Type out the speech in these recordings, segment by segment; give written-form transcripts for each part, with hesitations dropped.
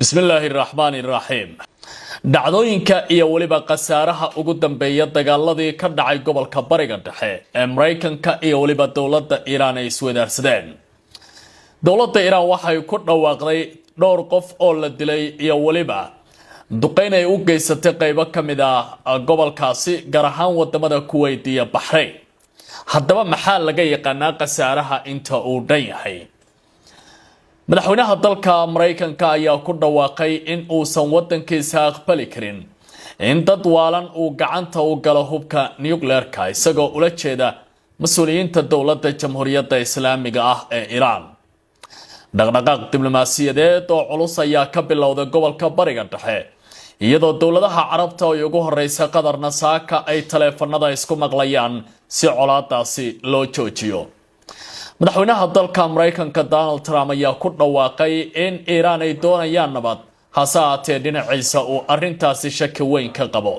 بسم الله الرحمن الرحيم dhacdooyinka iyo waliba qasaaraha ugu dambeeya dagaaladii ka dhacay gobolka bariga dhexe ee Mareykanka iyo waliba dawladda Iran ay iswadaarsadeen. Dawladda Iran waxay ku dhawaaqday dhowr qof oo la dilay iyo waliba duqeyn ay u geysatay qaybo kamid ah gobolkaasi gaar ahaan wadamada Kuwait iyo Bahrain. Haddaba maxaa laga yaqaanaa qasaaraha inta uu dhan yahay? madaxweynaha dalka Mareykanka ayaa ku dhawaaqay in uusan wadankiisa aqbali karin in dad waalan uu gacanta u galo hubka nuclear-ka isagoo ula jeeda mas'uuliyiinta dawladda Jamhuuriyadda Islaamiga ah ee Iran. dhaqdhaqaaq diblomaasiyadeed oo culus ayaa ka bilowday gobolka bariga dhexe iyadoo dawladaha Carabta ay ugu horeysa qadarna saaka ay taleefanada isku maqlayaan si colaadaasi loo joojiyo. madaxweynaha dalka Mareykanka Donald Trump ayaa ku dhawaaqay in Iran ay doonayaan nabad hase ahaatee dhinaciisa uu arrintaasi shaki weyn ka qabo.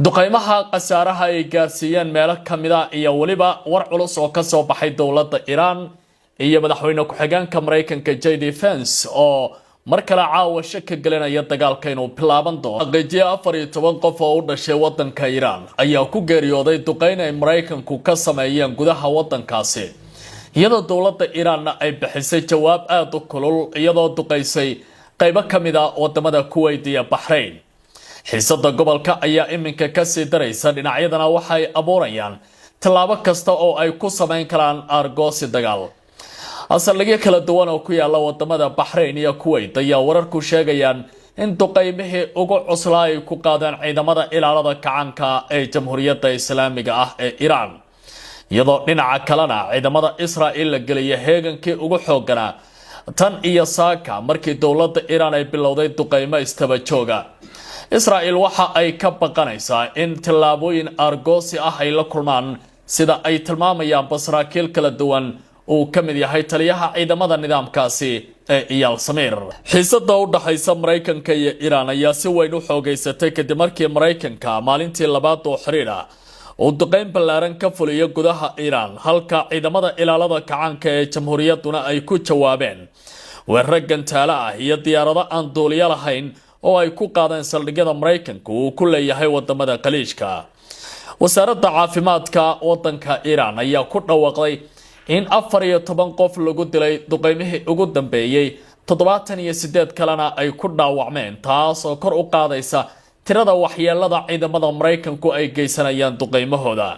duqeymaha qasaaraha ay gaarsiiyeen meelo kamid ah iyo waliba war culus oo ka soo baxay dawladda Iran iyo madaxweyne ku-xigeenka Mareykanka JD Vance oo mar kale caawa shaki gelinaya dagaalka inuu bilaaban doono. xaqiijiye 14 qof oo u dhashay wadanka Iran ayaa ku geeriyooday duqeyn ay Mareykanku ka sameeyeen gudaha wadankaasi iyadoo dawladda Iran ay bixisay jawaab aad u kulul iyadoo duqeysay qaybo kamid ah wadamada Kuwait iyo Bahrain. xiisada gobolka ayaa iminka ka sii daraysa dhinacyadana waxay abuurayaan tallaabo kasta oo ay ku sameyn karaan argoosi dagaal. asalliga kala duwan oo ku yaala wadamada Bahrain iyo Kuwait ayaa wararku sheegayaan in duqeymihii ugu cuslaa ay ku qaadeen ciidamada ilaalada kacaanka ee Jamhuuriyadda Islaamiga ah ee Iran. iyadoo dhinaca kalena ciidamada Israa'iil la geliyay heegankii ugu xoogganaa tan iyo saaka markii dawladda Iran ay bilowday duqeymo istaba jooga. Israa'iil waxa ay ka baqanaysaa in tallaabooyin argoosi ah ay la kulmaan sida ay tilmaamayaan basraakiil kala duwan uu ka mid yahay taliyaha ciidamada nidaamkaasi ee Iyal Samir. xiisada u dhaxaysa Mareykanka iyo Iran ayaa si weyn u xoogeysatay kadib markii Mareykanka maalintii labaad oo xiriir ah oo duqeyn ballaaran ka fuliyo gudaha Iran halka ciidamada ilaalada kacaanka ee jamhuuriyadduna ay ku jawaabeen weerar gantaalo ah iyo diyaarado aan duuliye lahayn oo ay ku qaadeen saldhigyada Mareykanka uu ku leeyahay wadamada Khaliijka. wasaaradda caafimaadka wadanka Iran ayaa ku dhawaaqday in 14 qof lagu dilay duqeymihii ugu dambeeyay 78 kalena ay ku dhaawacmeen taas oo kor u qaadaysa tirada waxyeelada ciidamada Mareykanku ay geysanayaan duqeymahooda.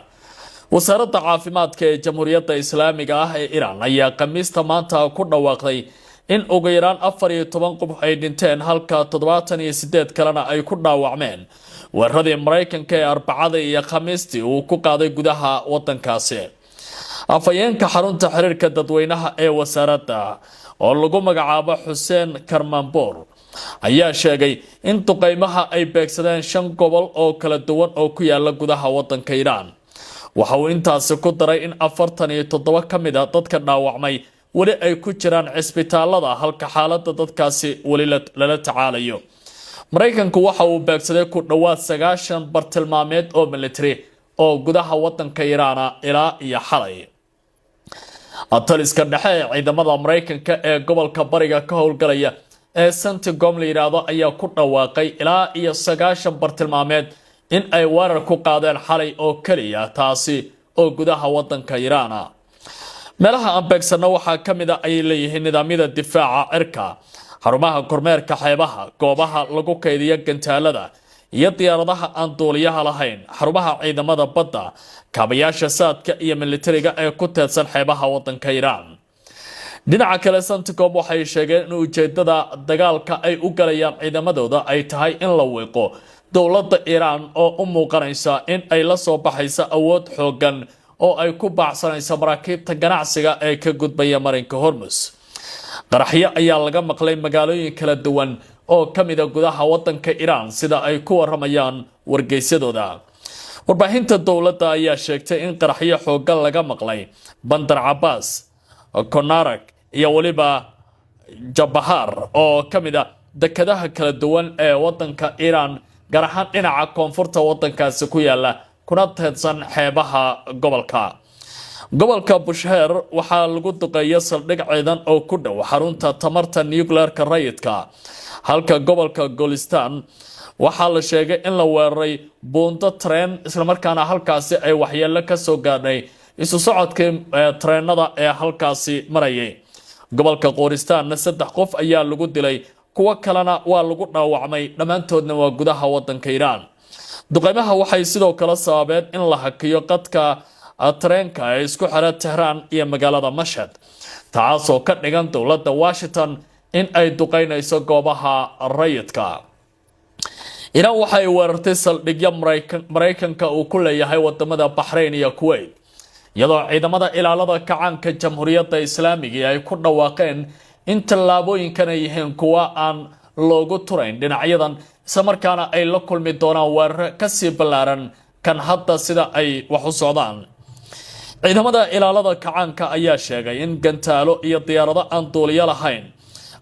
wasaaradda caafimaadka ee Jamhuuriyadda Islaamiga ah ee Iran ayaa Khamiista maanta ku dhawaaqday in ugu yaraan 14 qof ay dhinteen halka 78 kalena ay ku dhaawacmeen weeraradii Mareykanka ee Arbacada iyo Khamiistii uu ku qaaday gudaha wadankaasi. afayeenka xarunta xiriirka dadweynaha ee wasaaradda oo lagu magacaabo Hussein Karmanpour ayaa sheegay in duqeymaha ay beegsadeen 5 gobol oo kala duwan oo ku yaala gudaha wadanka Iran. waxa uu intaasi ku daray in 47 kamid ah dadka dhaawacmay wali ay ku jiraan cisbitaalada halka xaaladda dadkaasi wali la tacaalayo. Mareykanku waxa uu beegsaday ku dhawaad 90 bartilmaameed oo military oo gudaha wadanka Iran ilaa iyo xalay. taliska dhexe ee ciidamada Mareykanka ee gobolka bariga ka howlgalaya ee Centcom la yiraahdo ayaa ku dhawaaqay ilaa iyo 90 bartilmaameed in ay weerar ku qaadeen xalay oo kaliya taasi oo gudaha wadanka Iran. meelaha aan beegsano waxaa kamid ah ay leeyihiin nidaamyada difaaca cirka, xarumaha kormeerka xeebaha, goobaha lagu kaydiyo gantaalada iyo diyaaradaha aan duuliyaha lahayn, xarumaha ciidamada badda, kaabayaasha saadka iyo militariga ee ku teedsan xeebaha wadanka Iran. dhinaca kale Centcom waxay sheegeen in ujeedada dagaalka ay u galayaan ciidamadooda ay tahay in la weeqo dawladda Iran oo u muuqanaysa in ay la soo baxayso awood xoogan oo ay ku baacsanayso maraakiibta ganacsiga ee ka gudbaya marinka Hormuz. qaraxyo ayaa laga maqlay magaalooyin kala duwan oo kamid ah gudaha wadanka Iran sida ay ku waramayaan wargeysadooda. warbaahinta dawladda ayaa sheegtay in qaraxyo xoogan laga maqlay Bandar Abbas, Konarak iyo waliba Jabahar oo kamid ah dekadaha kala duwan ee wadanka Iran gaar ahaan dhinaca koonfurta wadankaasi ku yaala kuna teedsan xeebaha gobolka. gobolka Bushheer waxaa lagu duqeeyay saldhig ciidan oo ku dhow xarunta tamarta nuclear-ka rayidka halka gobolka Golistan waxaa la sheegay in la weeraray buundo tareen isla markaana halkaasi ay waxyeello ka soo gaadhay isu socodkii tareenada ee halkaasi marayay gobolka Qoristan 3 qof ayaa lagu dilay kuwa kalena waa lagu dhaawacmay dhamaantoodna waa gudaha wadanka Iran duqeymaha waxay sidoo kale sababeen in la hakiyo qadka tareenka ee isku xira Tehran iyo magaalada Mashhad taasoo ka dhigan dowladda Washington in ay duqeynayso goobaha rayidka Iran waxay weerartay saldhigyo Mareykanka uu ku leeyahay wadamada Bahrain iyo Kuwait iyadoo ciidamada ilaalada kacaanka Jamhuuriyadda Islaamiga ay ku dhawaaqeen in tallaabooyinkan ay yihiin kuwa aan loogu turayn dhinacyadan isla markaana ay la kulmi doonaan weerar ka sii ballaaran kan hadda sida ay wax u socdaan ciidamada ilaalada kacaanka ayaa sheegay in gantaalo iyo diyaarado aan duuliyo lahayn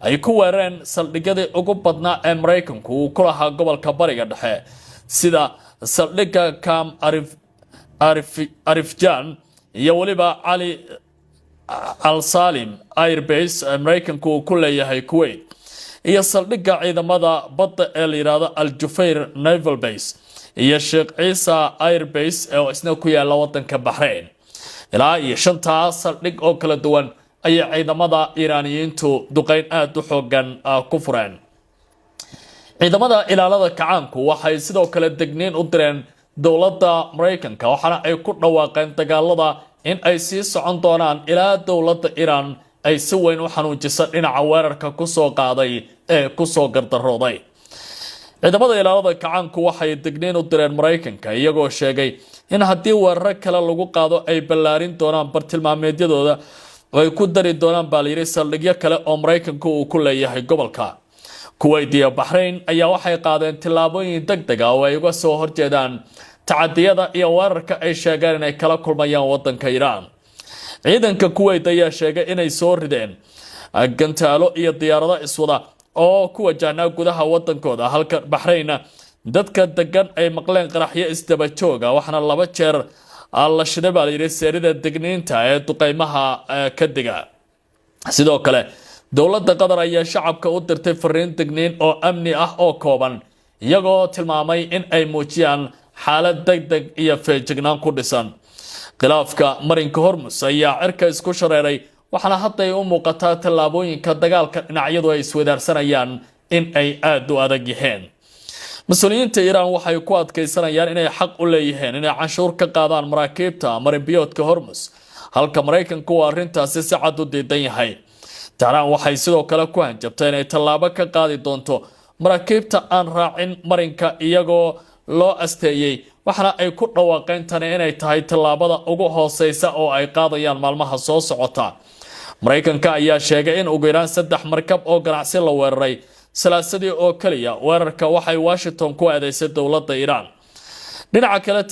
ay ku weerareen saldhigyadii ugu badnaa ee Mareykanku uu ku lahaa gobolka Bariga Dhexe sida saldhigga Camp Arifjan iyo waliba Ali Al-Salim Air Base Mareykanku uu ku leeyahay Kuwait iyo saldhigga ciidamada badda ee la yiraahdo Al-Jufair Naval Base iyo Sheikh Isa Air Base oo isna ku yaala wadanka Bahrain ilaa iyo 5 saldhig oo kala duwan ay ciidamada Iiraaniyiintu duqeyn aad u xoogan ku fureen ciidamada ilaalada kacaanku waxay sidoo kale degniin u direen dowladda Mareykanka waxaana ay ku dhawaaqeen dagaalada in ay sii socon doonaan ilaa dowladda Iran ay si weyn u xanuujiso dhinaca weerarka ku soo qaaday ee ku soo gardarooday ciidamada ilaalada kacaanku waxay degniin u direen Mareykanka iyagoo sheegay in haddii weerar kale lagu qaado ay ballaarin doonaan bartilmaameedyadooda ay ku dari doonaan baaliyiri saldhigyo kale oo Mareykanku uu ku leeyahay gobolka Kuwait iyo Bahrain ayaa waxay qaadeen tillaabooyin degdeg ah oo ay uga soo horjeedaan tacadiyada iyo weerarka ay sheegeen inay kala kulmayaan wadanka Iran ciidanka Kuwait ayaa sheegay inay soo rideen gantaalo iyo diyaarado iswada oo ku wajahna gudaha wadankooda halka Bahrain dadka degan ay maqleen qaraxyo isdaba joog ah waxna 2 jeer alla shiday baaliyiri seerida degniinta ee duqeymaha ka diga sidoo kale dowladda Qatar ayaa shacabka u dirtay fariin degniin oo amni ah oo kooban iyagoo tilmaamay in ay muujiyaan xaalad degdeg iyo feejignaan ku dhisan khilaafka marinka Hormuz ayaa cirka isku shareeray waxaana hadda ay u muuqataa tallaabooyinka dagaalka dhinacyadu ay iswadaarsanayaan in ay aad u adag yihiin mas'uuliyiinta Iran waxay ku adkeysanayaan inay xaq u leeyihiin inay canshuur ka qaadaan maraakiibta marinbiyoodka Hormuz halka Mareykanku arrintaasi si cad u diidan yahay Tehran waxay sidoo kale ku hanjabtay inay tallaabo ka qaadi doonto maraakiibta aan raacin marinka iyagoo loo asteeyay waxana ay ku dhawaaqeen tan inay tahay tallaabada ugu hooseysa oo ay qaadayaan maalmaha soo socota Mareykanka ayaa sheegay in ugu yaraan 3 markab oo ganacsi la weeraray salaasadii oo kaliya weerarka waxay Washington ku adeeysay dowladda Iran dhinaca kale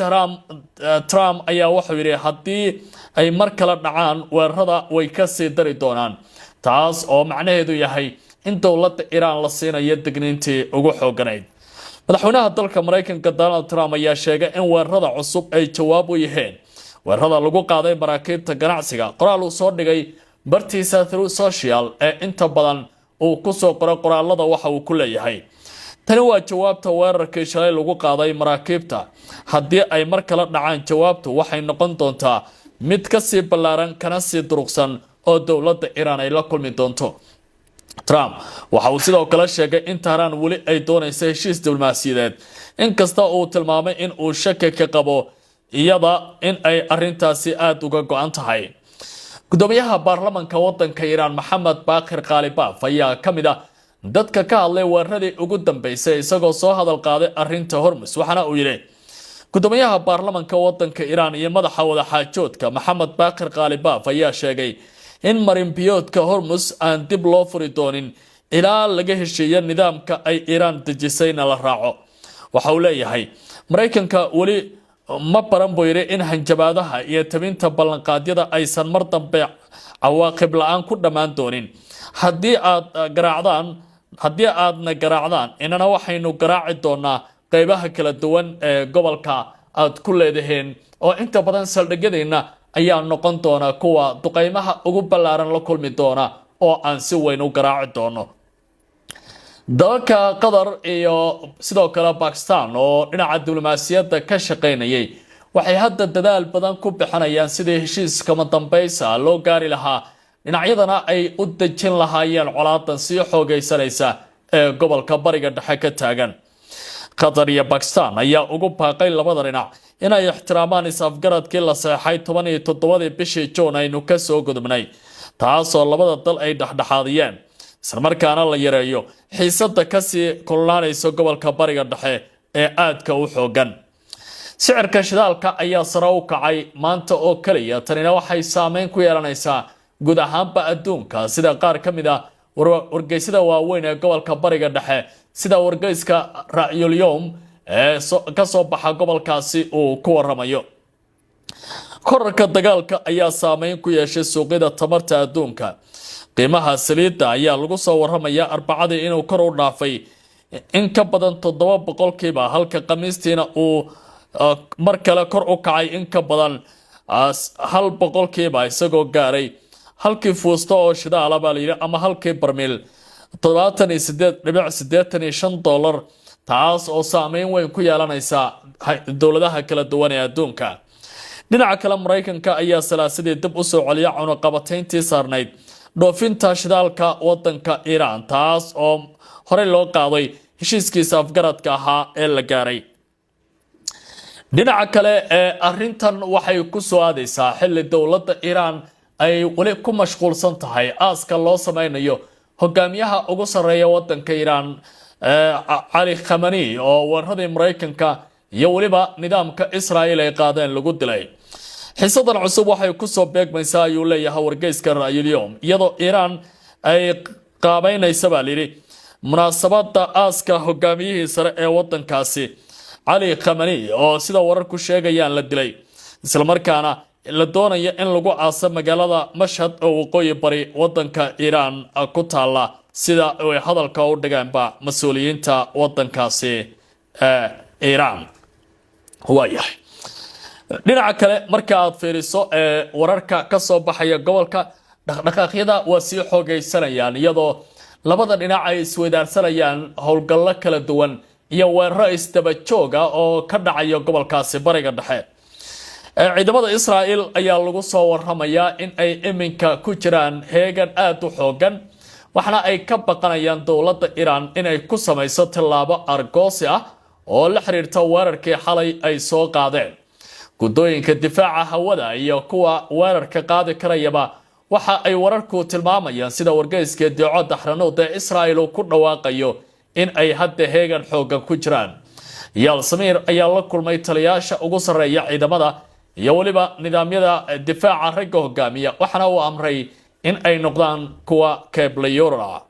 Trump ayaa wuxuu yiri haddii ay mar kale dhacaan weerarada way ka sii dari doonaan taas oo macnaheedu yahay in dowladda Iran la siinayo digniintii ugu xooganayd madaxweynaha dalka Mareykanka Donald Trump ayaa sheegay in weerarada cusub ay jawaab u yihiin weerarada lagu qaaday maraakiibta ganacsiga qoraal uu soo dhigay bartiisa through social ee inta badan uu ku soo qoray qoraalada waxa uu ku leeyahay tani waa jawaabta weerarkii shalay lagu qaaday maraakiibta haddii ay mar kale dhacaan jawaabtu waxay noqon doontaa mid ka sii ballaaran kana sii durugsan oo dowladda Iran ay la kulmi doonto Trump waxa uu sidoo kale sheegay in Tehran wali ay doonayso heshiis diblomaasiyadeed inkasta oo uu tilmaamay in uu shaki ka qabo iyada in ay arrintaasi aad uga go'an tahay gudoomiyaha baarlamaanka wadanka Iran Mohammad Baqir Qalibaf ayaa kamid ah dadka ka hadlay weeraradii ugu dambeysay isagoo soo hadal qaaday arrinta Hormuz waxana uu yiri gudoomiyaha baarlamaanka wadanka Iran iyo madaxa wada xaajoodka Mohammad Baqir Qalibaf ayaa sheegay in marinbiyoodka Hormuz aan dib loo furi doonin ilaa laga heshiiyo nidaamka ay Iran dejisayna la raaco waxa uu leeyahay Mareykanka wali ma baran buu yiri in hanjabaadaha iyo tabinta ballanqaadyada aysan mar dambe cawaaqib la'aan ku dhamaan doonin haddii aadna garaacdaan inana waxaynu garaaci doonaa qaybaha kala duwan ee gobolka aad ku leedaheen oo inta badan saldhigyadeenna ayaa noqon doona kuwa duqeymaha ugu ballaaran la kulmi doona oo aan si weyn u garaaci doono. dalka Qatar iyo sidoo kale Pakistan oo dhinaca diblomaasiyadda ka shaqeynayay waxay hadda dadaal badan ku bixinayaan sidii heshiis kama dambaysa loo gaari lahaa dhinacyadana ay u dejin lahaayeen colaadan sii xoogaysanaysa ee gobolka bariga dhexe ka taagan. Qatar iyo Pakistan ayaa ugu baaqay labada dhinac inay ixtiraamaan is-afgaradkii la saxay 17 bishii Juun aynu ka soo gudubnay, taasoo labada dal ay dhexdhexaadiyeen isla markaana la yareeyo xiisadda ka sii kululaanaysa gobolka bariga dhexe ee aadka u xoogan. sicirka shidaalka ayaa sare u kacay maanta oo kaliya, tanina waxay saameyn ku yeelanaysaa guud ahaanba adduunka sida qaar ka mid ah wargeysyada waaweyn ee gobolka bariga dhexe sida wargeyska Ra'yul Yawm ee ka soo baxa gobolkaasi uu ku waramayo. korarka dagaalka ayaa saameyn ku yeeshay suuqyada tamarta adduunka. qiimaha saliidda ayaa lagu soo waramayaa Arbacadii inuu kor u dhaafay in ka badan 7%, halka Khamiistiina uu mar kale kor u kacay in ka badan 1%, isagoo gaaray halkii fuusto oo shidaal baa la yiri ama halkii barmiil $88.85, taas oo saameyn weyn ku yeelanaysa dowladaha kala duwan ee adduunka. dhinaca kale Mareykanka ayaa salaasadii dib u soo celiyay cunaqabatayntii saarnayd dhoofinta shidaalka wadanka Iran, taas oo hore loo qaaday heshiiskiisa afgaradka ahaa ee la gaaray. dhinaca kale arrintan waxay ku soo aadaysaa xilli dowladda Iran ay wali ku mashquulsan tahay aaska loo sameynayo hogaamiyaha ugu sareeya wadanka Iran Ali Khamenei oo weeraradii Mareykanka iyo waliba nidaamka Israa'iil ay qaadeen lagu dilay. xiisadan cusub waxay ku soo beegmaysaa ayuu leeyahay wargeyska Ra'yul Yawm, iyadoo Iran ay qaabeynaysa baa la yiri munaasabada aaska hogaamiyihii sare ee wadankaasi Ali Khamenei oo sida wararku sheegayaan la dilay, isla markaana la doonayo in lagu aaso magaalada Mashhad oo waqooyi bari wadanka Iran ku taala, sida ay hadalka u dhigeenba mas'uuliyiinta wadankaasi Iran. waayahay dhinaca kale marka aad fiiriso wararka ka soo baxaya gobolka, dhaqdhaqaaqyada waa sii xoogaysanayaan iyadoo labada dhinac ay isweydaarsanayaan howlgallo kala duwan iyo weeraro isdaba joog ah oo ka dhacaya gobolkaasi bariga dhexe. ciidamada Israa'iil ayaa lagu soo waramayaa in ay iminka ku jiraan heegan aad u xoogan, waxna ay ka baqanayaan dowladda Iran inay ku samayso tilaabo argoosi ah oo la xiriirta weerarkii xalay ay soo qaadeen. gudooyinka difaaca hawada iyo kuwa weerarka qaadi karayaba waxa ay wararku tilmaamayaan sida wargeyska Daaco Dahranood ee Israa'iil ku dhawaaqayo in ay hadda heegan xoogan ku jiraan. Yaal Samir ayaa la kulmay taliyaasha ugu sareeya ciidamada iyo waliba nidaamyada difaaca ragga hogaamiya, waxana uu amray in ay noqdaan kuwa Keblayora.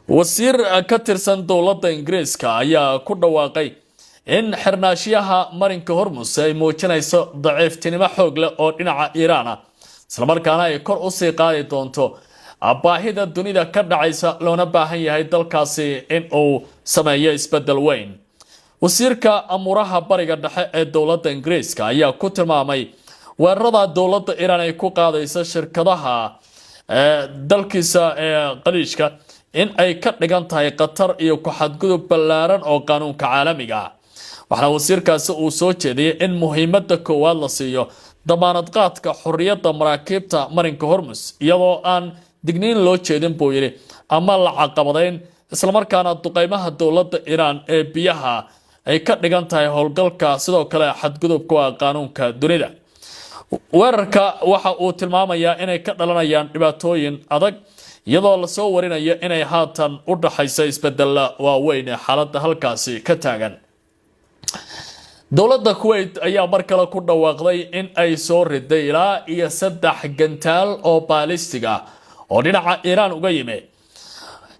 wasiir ka tirsan dowladda Ingiriiska ayaa ku dhawaaqay in xirnaashiyaha marinka Hormuz ay muujinayso daciiftinimo xoog leh oo dhinaca Iran ah, isla markaana ay kor u sii qaadi doonto baahida dunida ka dhacaysa loona baahan yahay dalkaasi in uu sameeyo isbedel weyn. wasiirka amuraha bariga dhexe ee dowladda Ingiriiska ayaa ku tilmaamay weerarada dowladda Iran ay ku qaadayso shirkadaha dalkiisa qaliishka in ay ka dhigan tahay qatar iyo ku xadgudub ballaaran oo qaanunka caalamiga ah. waxaana wasiirkaasi uu soo jeediyay in muhiimadda koowaad la siiyo damaanad qaadka xorriyadda maraakiibta marinka Hormuz iyadoo aan digniin loo jeedin buu yiri ama la caqabadayn, isla markaana duqeymaha dowladda Iran ee biyaha ay ka dhigan tahay howlgalka sidoo kale xadgudubka qaanunka dunida. weerarka waxa uu tilmaamayaa inay ka dhalanayaan dhibaatooyin adag iyadoo la soo warinayo inay haatan u dhaxayso isbedel waaweyn ee xaaladda halkaasi ka taagan. dowladda Kuwait ayaa mar kale ku dhawaaqday in ay soo riday ilaa iyo 3 gantaal oo baalistig ah oo dhinaca Iran uga yimid.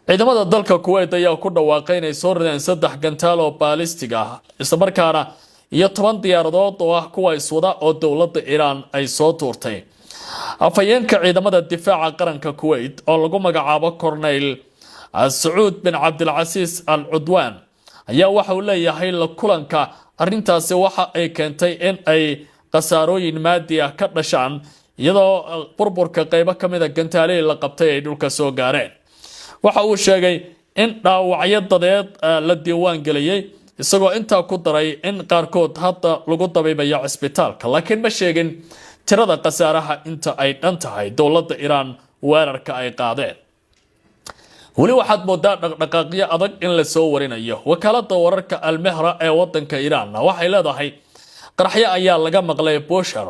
ciidamada dalka Kuwait ayaa ku dhawaaqay inay soo rideen 3 gantaal oo baalistig ah, isla markaana iyo 10 diyaaradood oo ah kuwa iswada oo dowladda Iran ay soo tuurtay. afhayeenka ciidamada difaaca qaranka Kuwait oo lagu magacaabo Colonel Saud bin Abdulaziz Al Udwan ayaa waxa uu leeyahay la kulanka arrintaasi waxa ay keentay in ay khasaarooyin maadi ah ka dhashaan iyadoo burburka qaybo ka mid a gantaalihii la qabtay ay dhulka soo gaareen. waxa uu sheegay in dhaawacyo dadeed la diiwaan geliyay, isagoo intaa ku daray in qaarkood hadda lagu dabiibayo cisbitaalka, laakiin ma sheegin tirada khasaaraha inta ay dhan tahay dowladda Iiraan weerarka ay qaadeen. weli waxaad moodaa dhaqdhaqaaqyo adag in la soo warinayo. wakaalada wararka Al-Mehra ee wadanka Iiraan waxay leedahay qaraxyo ayaa laga maqlay Bushehr.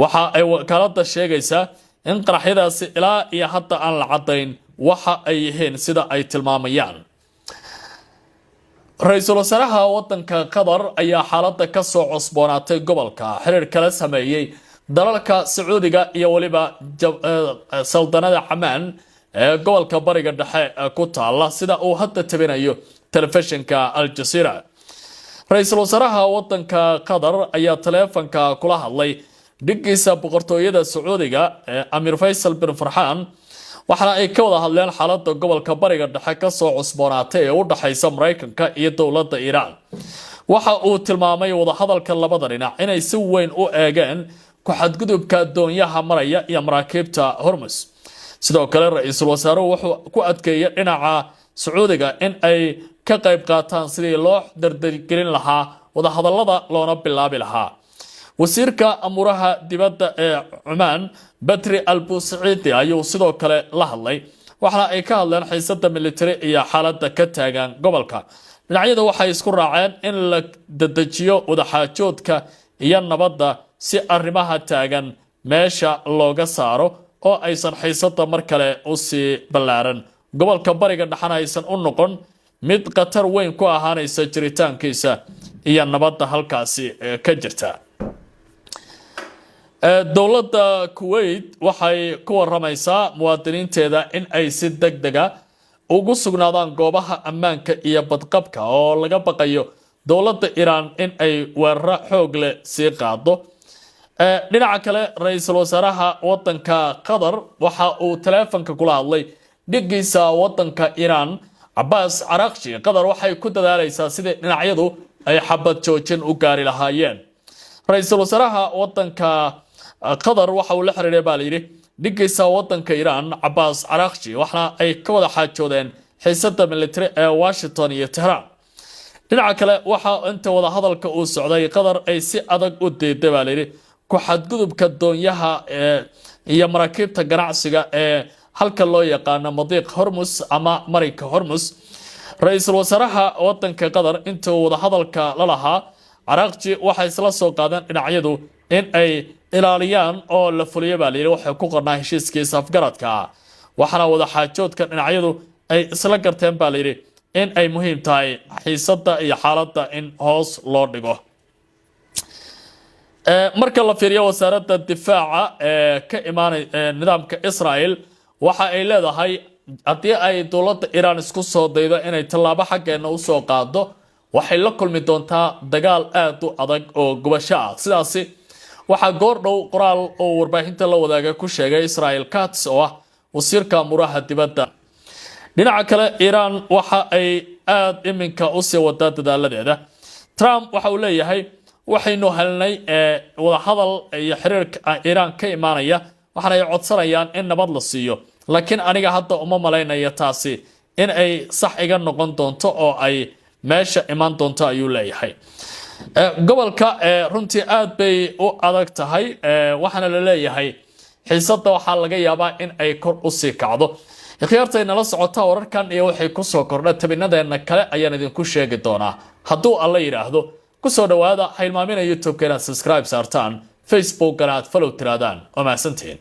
waxa ay wakaalada sheegaysaa in qaraxyadaasi ilaa iyo hadda aan la cadayn waxa ay yihiin sida ay tilmaamayaan. ra-iisul wasaaraha wadanka Qatar ayaa xaaladda ka soo cusboonaatay gobolka xiriir kala sameeyay dalalka Sacuudiga iyo waliba saldanada Ammaan ee gobolka bariga dhexe ku taala, sida uu hadda tabinayo telefishinka Al Jazeera. ra-iisul wasaaraha wadanka Qatar ayaa taleefanka kula hadlay dhigiisa boqortooyada Sacuudiga Amir Faisal bin Farhan, waxaana ay ka wada hadleen xaaladda gobolka bariga dhexe ka soo cusboonaatay ee u dhaxaysa Mareykanka iyo dowladda Iiraan. waxa uu tilmaamay wada hadalka labada dhinac inay si weyn u eegeen ku xadgudubka doonyaha maraya iyo maraakiibta Hormuz. sidoo kale ra-iisul wasaaruhu wuxuu ku adkeeyay dhinaca Sacuudiga in ay ka qayb qaataan sidii loo dardargelin lahaa wada hadallada loona bilaabi lahaa. wasiirka amuraha dibadda ee Oman Badri Al-Busacidi ayuu sidoo kale la hadlay, waxaana ay ka hadleen xiisadda military iyo xaaladda ka taagan gobolka. dhinacyadu waxay isku raaceen in la dedejiyo wadaxaajoodka iyo nabadda si arrimaha taagan meesha looga saaro oo aysan xiisadda mar kale u sii ballaaran gobolka bariga dhexana aysan u noqon mid khatar weyn ku ahaanaysa jiritaankiisa iyo nabadda halkaasi ka jirta. dowladda Kuwait waxay ku waramaysaa muwaadiniinteeda in ay si degdega ugu sugnaadaan goobaha ammaanka iyo badqabka oo laga baqayo dowladda Iiraan in ay weeraro xoog leh sii qaado. dhinaca kale ra-iisul wasaaraha wadanka Qatar waxa uu taleefanka kula hadlay dhigiisa wadanka Iiraan Abbas Araghchi. Qatar waxay ku dadaalaysaa sidii dhinacyadu ay xabad joojin u gaari lahaayeen. ra-iisul wasaaraha wadanka Qatar waxa uu la xiriiray baa layidhi dhigiisa wadanka Iiraan Abbas Araghchi, waxaana ay ka wada xaajoodeen xiisadda military ee Washington iyo Tehran. dhinaca kale waxa inta wada hadalka uu socday Qatar ay si adag u diiday baa layidhi ku xadgudubka doonyaha iyo maraakiibta ganacsiga ee halka loo yaqaano Madiiq Hormuz ama Marinka Hormuz. ra-iisul wasaaraha wadanka Qatar inta wada hadalka la lahaa Araghchi waxay isla soo qaadeen dhinacyadu in ay ilaaliyaan oo la fuliyo baa layidhi waxay ku qornaa heshiiskiisa afgaradka, waxaana wada xaajoodka dhinacyadu ay isla garteen baa layidhi in ay muhiim tahay xiisadda iyo xaaladda in hoos loo dhigo. marka la fiiriyo wasaaradda difaaca ee ka imaanay nidaamka Israel waxa ay leedahay haddii ay dowladda Iiraan isku soo daydo inay tallaabo xaggeena u soo qaado waxay la kulmi doontaa dagaal aad u adag oo gubasho ah. sidaasi waxaa goor dhow qoraal oo warbaahinta la wadaaga ku sheegay Israel Katz oo ah wasiirka amuraha dibadda. dhinaca kale Iiraan waxa ay aad iminka u sii wadaa dadaaladeeda. Trump waxa uu leeyahay waxaynu helnay wada hadal iyo xiriirka Iiraan ka imaanaya, waxaana ay codsanayaan in nabad la siiyo, laakiin aniga hadda uma malaynayo taasi in ay sax iga noqon doonto oo ay meesha imaan doonto ayuu leeyahay. gobolka runtii aad bay u adag tahay, waxaana la leeyahay xiisadda waxaa laga yaabaa in ay kor u sii kacdo. ikhtiyaartayna la socota wararkan iyo waxay ku soo kordha tabinadeena kale ayaan idinku sheegi doonaa hadduu alla yiraahdo. ku soo dhawaada ha ilmaamina YouTube-ka inaad subscribe saartaan, Facebook-kana aad follow tiraadaan. waa mahadsantihiin.